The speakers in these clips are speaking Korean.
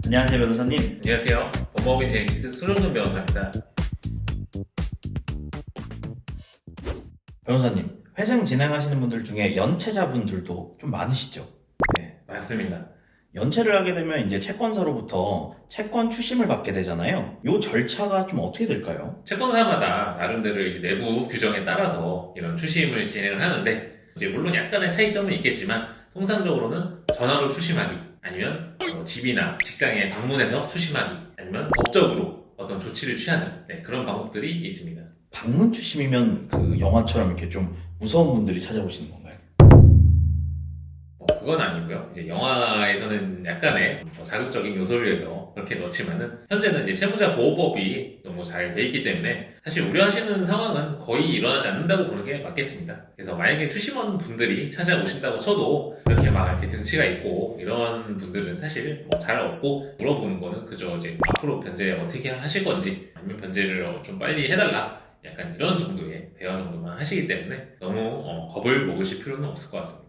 안녕하세요, 변호사님. 안녕하세요. 법무법인 제이시스 손정근 변호사입니다. 변호사님, 회생 진행하시는 분들 중에 연체자분들도 좀 많으시죠? 네, 맞습니다. 연체를 하게 되면 이제 채권사로부터 채권 추심을 받게 되잖아요. 이 절차가 좀 어떻게 될까요? 채권사마다 나름대로 이제 내부 규정에 따라서 이런 추심을 진행을 하는데, 이제 물론 약간의 차이점은 있겠지만 통상적으로는 전화로 추심하기, 아니면 집이나 직장에 방문해서 추심하기, 아니면 법적으로 어떤 조치를 취하는 그런 방법들이 있습니다. 방문 추심이면 그 영화처럼 이렇게 좀 무서운 분들이 찾아오시는 건가요? 그건 아니고요. 이제 영화에서는 약간의 자극적인 요소를 해서 그렇게 넣지만은, 현재는 이제 채무자 보호법이 너무 잘 돼 있기 때문에 사실 우려하시는 상황은 거의 일어나지 않는다고 보는 게 맞겠습니다. 그래서 만약에 추심원 분들이 찾아오신다고 쳐도 이렇게 막 이렇게 등치가 있고 이런 분들은 사실 잘 없고, 물어보는 거는 그저 이제 앞으로 변제 어떻게 하실 건지, 아니면 변제를 좀 빨리 해달라, 약간 이런 정도의 대화 정도만 하시기 때문에 너무 겁을 먹으실 필요는 없을 것 같습니다.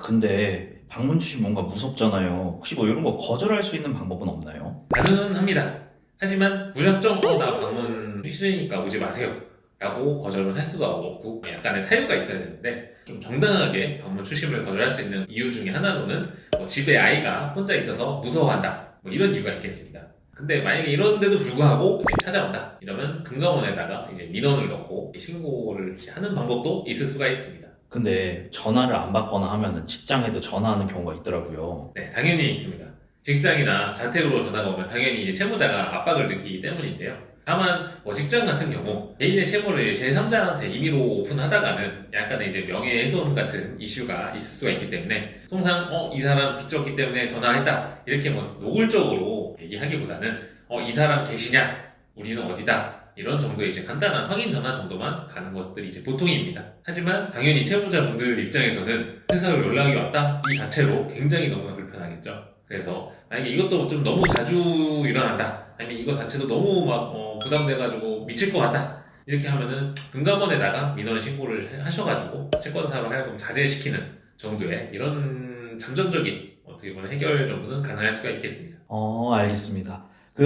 근데 방문 추심 뭔가 무섭잖아요. 혹시 뭐 이런 거 거절할 수 있는 방법은 없나요? 가능합니다. 하지만 무작정 나 방문 필수이니까 오지 마세요 라고 거절을 할 수도 없고, 약간의 사유가 있어야 되는데, 좀 정당하게 방문 추심을 거절할 수 있는 이유 중에 하나로는 집에 아이가 혼자 있어서 무서워한다, 이런 이유가 있겠습니다. 근데 만약에 이런데도 불구하고 이제 찾아온다 이러면 금감원에다가 이제 민원을 넣고 신고를 하는 방법도 있을 수가 있습니다. 근데 전화를 안 받거나 하면은 직장에도 전화하는 경우가 있더라고요. 네, 당연히 있습니다. 직장이나 자택으로 전화가 오면 당연히 이제 채무자가 압박을 느끼기 때문인데요. 다만 직장 같은 경우 개인의 채무를 제3자한테 임의로 오픈하다가는 약간의 이제 명예훼손 같은 이슈가 있을 수가 있기 때문에, 통상 이 사람 빚졌기 때문에 전화했다 이렇게 노골적으로 얘기하기보다는 이 사람 계시냐, 우리는 어디다, 이런 정도의 이제 간단한 확인 전화 정도만 가는 것들이 이제 보통입니다. 하지만 당연히 채무자분들 입장에서는 회사로 연락이 왔다 이 자체로 굉장히 너무나 불편하겠죠. 그래서 만약에 이것도 좀 너무 자주 일어난다, 아니면 이거 자체도 너무 막 부담돼가지고 미칠 것 같다, 이렇게 하면은 금감원에다가 민원 신고를 하셔가지고 채권사로 하여금 자제시키는 정도의 이런 잠정적인 어떻게 보면 해결 정도는 가능할 수가 있겠습니다. 알겠습니다.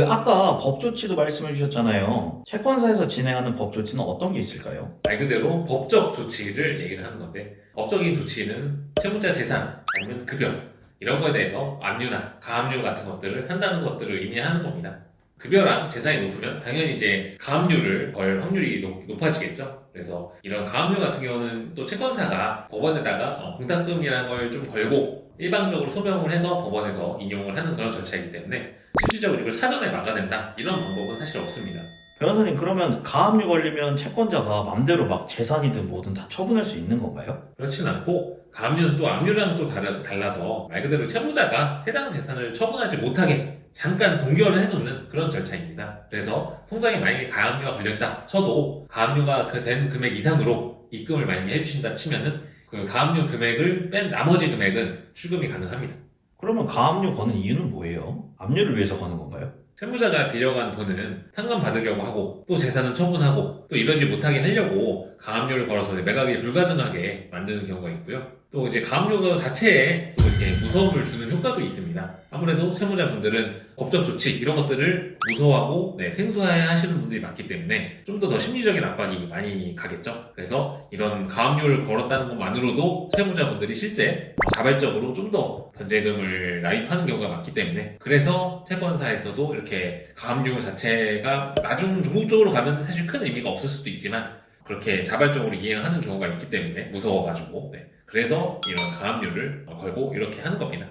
아까 법 조치도 말씀해 주셨잖아요. 채권사에서 진행하는 법 조치는 어떤 게 있을까요? 말 그대로 법적 조치를 얘기를 하는 건데, 법적인 조치는 채무자 재산 아니면 급여 이런 거에 대해서 압류나 가압류 같은 것들을 한다는 것들을 의미하는 겁니다. 급여랑 재산이 높으면 당연히 이제 가압류를 벌 확률이 높아지겠죠. 그래서 이런 가압류 같은 경우는 또 채권사가 법원에다가 공탁금이라는 걸 좀 걸고 일방적으로 소명을 해서 법원에서 인용을 하는 그런 절차이기 때문에, 실질적으로 이걸 사전에 막아낸다 이런 방법은 사실 없습니다. 변호사님, 그러면 가압류 걸리면 채권자가 맘대로 막 재산이든 뭐든 다 처분할 수 있는 건가요? 그렇진 않고, 가압류는 또 압류랑 또 달라서 말 그대로 채무자가 해당 재산을 처분하지 못하게 잠깐 동결을 해놓는 그런 절차입니다. 그래서 통장에 만약에 가압류가 걸렸다 쳐도 가압류가 된 금액 이상으로 입금을 만약에 해주신다 치면은 그 가압류 금액을 뺀 나머지 금액은 출금이 가능합니다. 그러면 가압류 거는 이유는 뭐예요? 압류를 위해서 거는 건가요? 채무자가 빌려간 돈은 탕감 받으려고 하고, 또 재산은 처분하고, 또 이러지 못하게 하려고 가압류를 걸어서 매각이 불가능하게 만드는 경우가 있고요. 또 이제 가압류 자체에 또 이렇게 무서움을 주는 효과도 있습니다. 아무래도 채무자분들은 법적 조치 이런 것들을 무서워하고 생소해 하시는 분들이 많기 때문에 좀 더 심리적인 압박이 많이 가겠죠. 그래서 이런 가압류를 걸었다는 것만으로도 채무자분들이 실제 자발적으로 좀 더 변제금을 납입하는 경우가 많기 때문에, 그래서 채권사에서도 이렇게 가압류 자체가 나중 종목적으로 가면 사실 큰 의미가 없을 수도 있지만 그렇게 자발적으로 이행하는 경우가 있기 때문에 무서워가지고, 그래서 이런 가압류를 걸고 이렇게 하는 겁니다.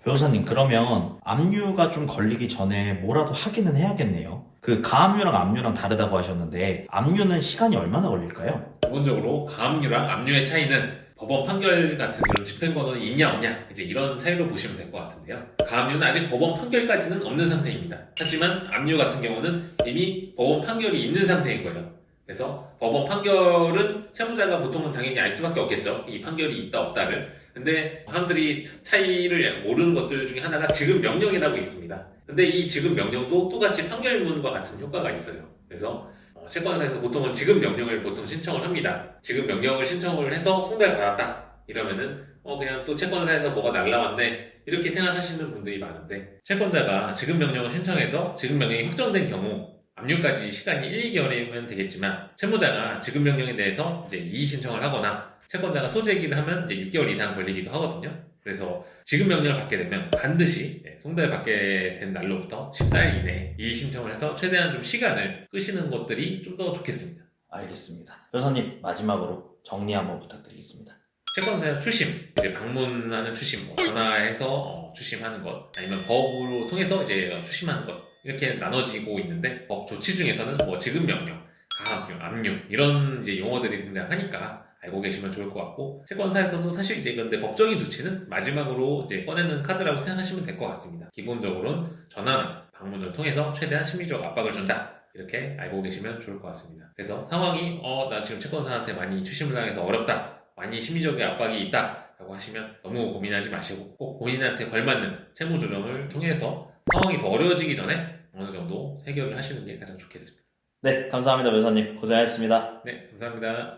변호사님, 그러면 압류가 좀 걸리기 전에 뭐라도 하기는 해야겠네요. 가압류랑 압류랑 다르다고 하셨는데 압류는 시간이 얼마나 걸릴까요? 기본적으로 가압류랑 압류의 차이는 법원 판결 같은 그런 집행권한이 있냐 없냐, 이제 이런 차이로 보시면 될 것 같은데요. 가압류는 아직 법원 판결까지는 없는 상태입니다. 하지만 압류 같은 경우는 이미 법원 판결이 있는 상태인 거예요. 그래서 법원 판결은 채무자가 보통은 당연히 알 수밖에 없겠죠. 이 판결이 있다 없다를. 근데 사람들이 차이를 모르는 것들 중에 하나가 지급 명령이라고 있습니다. 근데 이 지급 명령도 똑같이 판결문과 같은 효과가 있어요. 그래서 채권사에서 보통은 지급 명령을 보통 신청을 합니다. 지급 명령을 신청을 해서 송달받았다 이러면은 그냥 또 채권사에서 뭐가 날라왔네 이렇게 생각하시는 분들이 많은데 채권자가 지급 명령을 신청해서 지급 명령이 확정된 경우 압류까지 시간이 1, 2개월이면 되겠지만 채무자가 지급 명령에 대해서 이제 이의 신청을 하거나 채권자가 소재기를 하면 이제 6개월 이상 걸리기도 하거든요. 그래서 지급 명령을 받게 되면 반드시 송달 받게 된 날로부터 14일 이내에 이의 신청을 해서 최대한 좀 시간을 끄시는 것들이 좀 더 좋겠습니다. 알겠습니다. 변호사님, 마지막으로 정리 한번 부탁드리겠습니다. 채권사 추심, 이제 방문하는 추심, 전화해서 추심하는 것, 아니면 법으로 통해서 이제 추심하는 것 이렇게 나눠지고 있는데 법 조치 중에서는 지급 명령, 가압류, 압류 이런 이제 용어들이 등장하니까 알고 계시면 좋을 것 같고 채권사에서도 사실 이제 근데 법적인 조치는 마지막으로 이제 꺼내는 카드라고 생각하시면 될 것 같습니다. 기본적으로는 전화나 방문을 통해서 최대한 심리적 압박을 준다. 이렇게 알고 계시면 좋을 것 같습니다. 그래서 상황이 나 지금 채권사한테 많이 추심을 당해서 어렵다. 많이 심리적인 압박이 있다. 라고 하시면 너무 고민하지 마시고 꼭 본인한테 걸맞는 채무 조정을 통해서 상황이 더 어려워지기 전에 어느 정도 해결을 하시는 게 가장 좋겠습니다. 네, 감사합니다. 변호사님. 고생하셨습니다. 네, 감사합니다.